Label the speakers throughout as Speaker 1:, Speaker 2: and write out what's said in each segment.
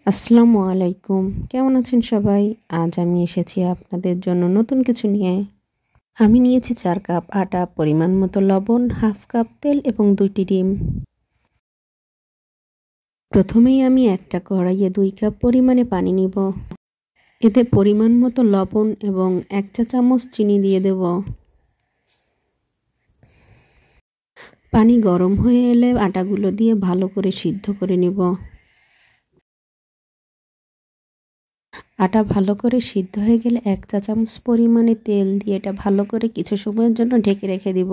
Speaker 1: আসসালামু আলাইকুম। কেমন আছেন সবাই? আজ আমি এসেছি আপনাদের জন্য নতুন কিছু নিয়ে। আমি নিয়েছি ৪ কাপ আটা, পরিমাণ মতো লবণ, হাফ কাপ তেল এবং ২টি ডিম। প্রথমেই আমি একটা কড়াইয়ে ২ কাপ পরিমাণে পানি নিব। এতে পরিমাণ মতো লবণ এবং ১ চা চামচ চিনি দিয়ে দেব। পানি গরম হয়ে এলে আটাগুলো দিয়ে ভালো করে সিদ্ধ করে নেব। আটা ভালো করে সিদ্ধ হয়ে গেলে ১ চা চামচ পরিমাণে তেল দিয়ে এটা ভালো করে কিছু সময়ের জন্য ঢেকে রেখে দিব।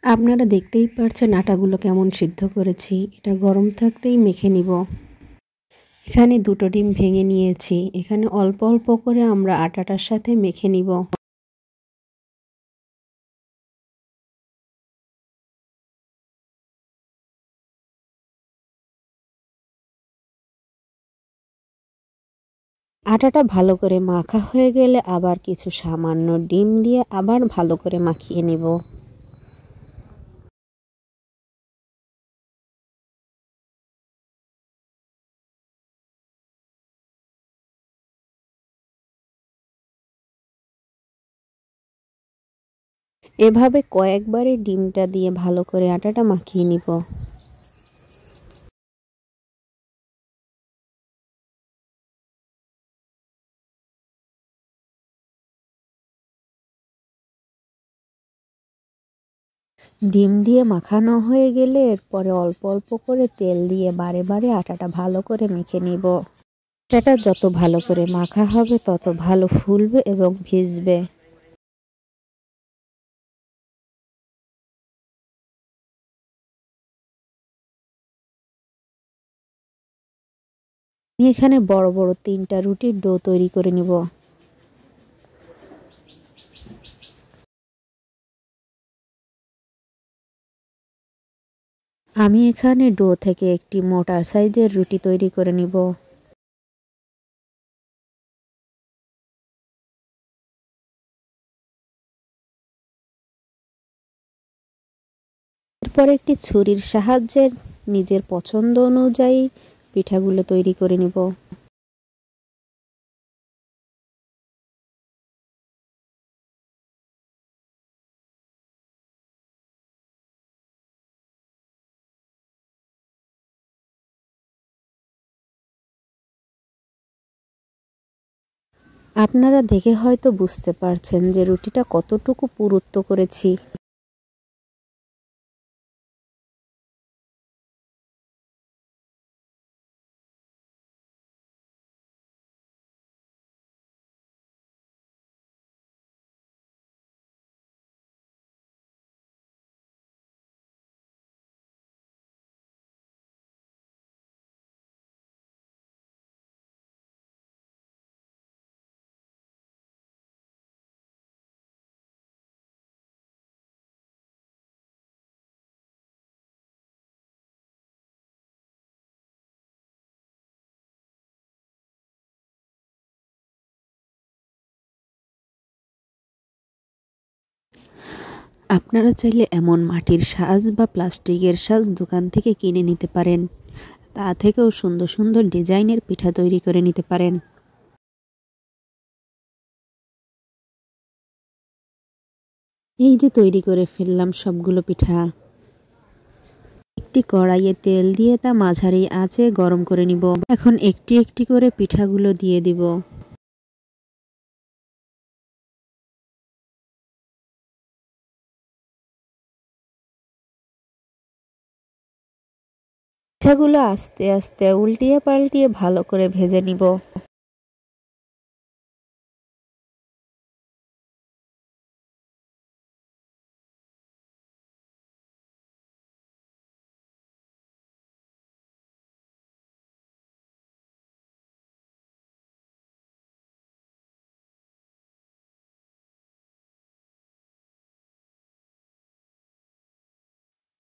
Speaker 1: আপনারা দেখতেই পারছেন আটাগুলো কেমন সিদ্ধ করেছি। এটা গরম থাকতেই মেখে নিব। এখানে ২টো ডিম ভেঙে নিয়েছি। এখানে অল্প অল্প করে আমরা আটাটার সাথে মেখে নিব। আটাটা ভালো করে মাখা হয়ে গেলে আবার কিছু সামান্য ডিম দিয়ে আবার ভালো করে মাখিয়ে নিব। এভাবে কয়েকবারে ডিমটা দিয়ে ভালো করে আটাটা মাখিয়ে নিব। ডিম দিয়ে মাখানো হয়ে গেলে এরপরে অল্প অল্প করে তেল দিয়ে বারে বারে আটাটা ভালো করে মেখে নিব। আটাটা যত ভালো করে মাখা হবে তত ভালো ফুলবে এবং ভিজবে। আমি এখানে বড় বড় ৩টা রুটির ডো তৈরি করে নিব। আমি এখানে ডো থেকে একটি মোটা সাইজের রুটি তৈরি করে নিব। এরপর একটি ছুরির সাহায্যে নিজের পছন্দ অনুযায়ী পিঠাগুলো তৈরি করে নিব। আপনারা দেখে হয়তো বুঝতে পারছেন যে রুটিটা কতটুকু পুরুত্ব করেছি। আপনারা চাইলে এমন মাটির সাজ বা প্লাস্টিকের সাজ দোকান থেকে কিনে নিতে পারেন। তা থেকেও সুন্দর সুন্দর ডিজাইনের পিঠা তৈরি করে নিতে পারেন। এই যে তৈরি করে ফেললাম সবগুলো পিঠা। একটি কড়াইয়ে তেল দিয়ে তা মাঝারি আঁচে গরম করে নিব। এখন একটি একটি করে পিঠাগুলো দিয়ে দিব। পিঠাগুলো আস্তে আস্তে উল্টিয়ে পাল্টিয়ে ভালো করে ভেজে নিব।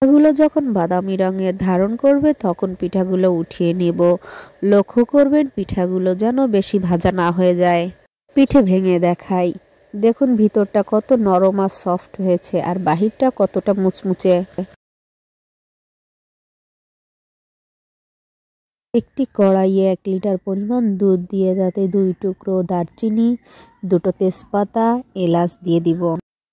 Speaker 1: পিঠাগুলো যখন বাদামি রঙের ধারণ করবে তখন পিঠাগুলো উঠিয়ে নেব। লক্ষ্য করবেন পিঠাগুলো যেন বেশি ভাজা না হয়ে যায়। পিঠে ভেঙে দেখাই। দেখুন ভিতরটা কত নরম আর সফট হয়েছে আর বাহিরটা কতটা মুচমুচে। একটি কড়াইয়ে 1 লিটার পরিমাণ দুধ দিয়ে তাতে 2 টুকরো দারচিনি, 2টো তেজপাতা, এলাচ দিয়ে দিব।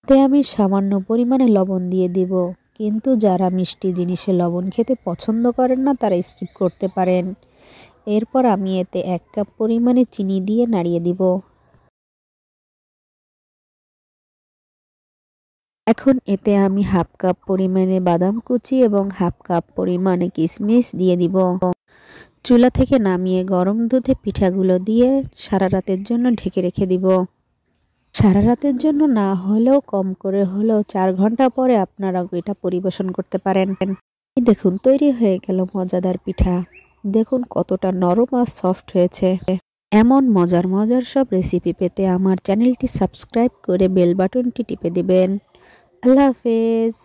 Speaker 1: এতে আমি সামান্য পরিমাণে লবণ দিয়ে দিব, কিন্তু যারা মিষ্টি জিনিসে লবণ খেতে পছন্দ করেন না তারা স্কিপ করতে পারেন। এরপর আমি এতে 1 কাপ পরিমাণে চিনি দিয়ে নাড়িয়ে দিব। এখন এতে আমি 1/2 কাপ পরিমাণে বাদাম কুচি এবং 1/2 কাপ পরিমাণে কিশমিশ দিয়ে দিব। চুলা থেকে নামিয়ে গরম দুধে পিঠাগুলো দিয়ে সারা রাতের জন্য ঢেকে রেখে দিব। সারা রাতের জন্য না হলেও কম করে হলেও 4 ঘন্টা পরে আপনারা এটা পরিবেশন করতে পারেন। এই দেখুন তৈরি হয়ে গেল মজাদার পিঠা। দেখুন কতটা নরম আর সফট হয়েছে। এমন মজার মজার সব রেসিপি পেতে আমার চ্যানেলটি সাবস্ক্রাইব করে বেল বাটনটি টিপে দিবেন। আল্লাহ হাফেজ।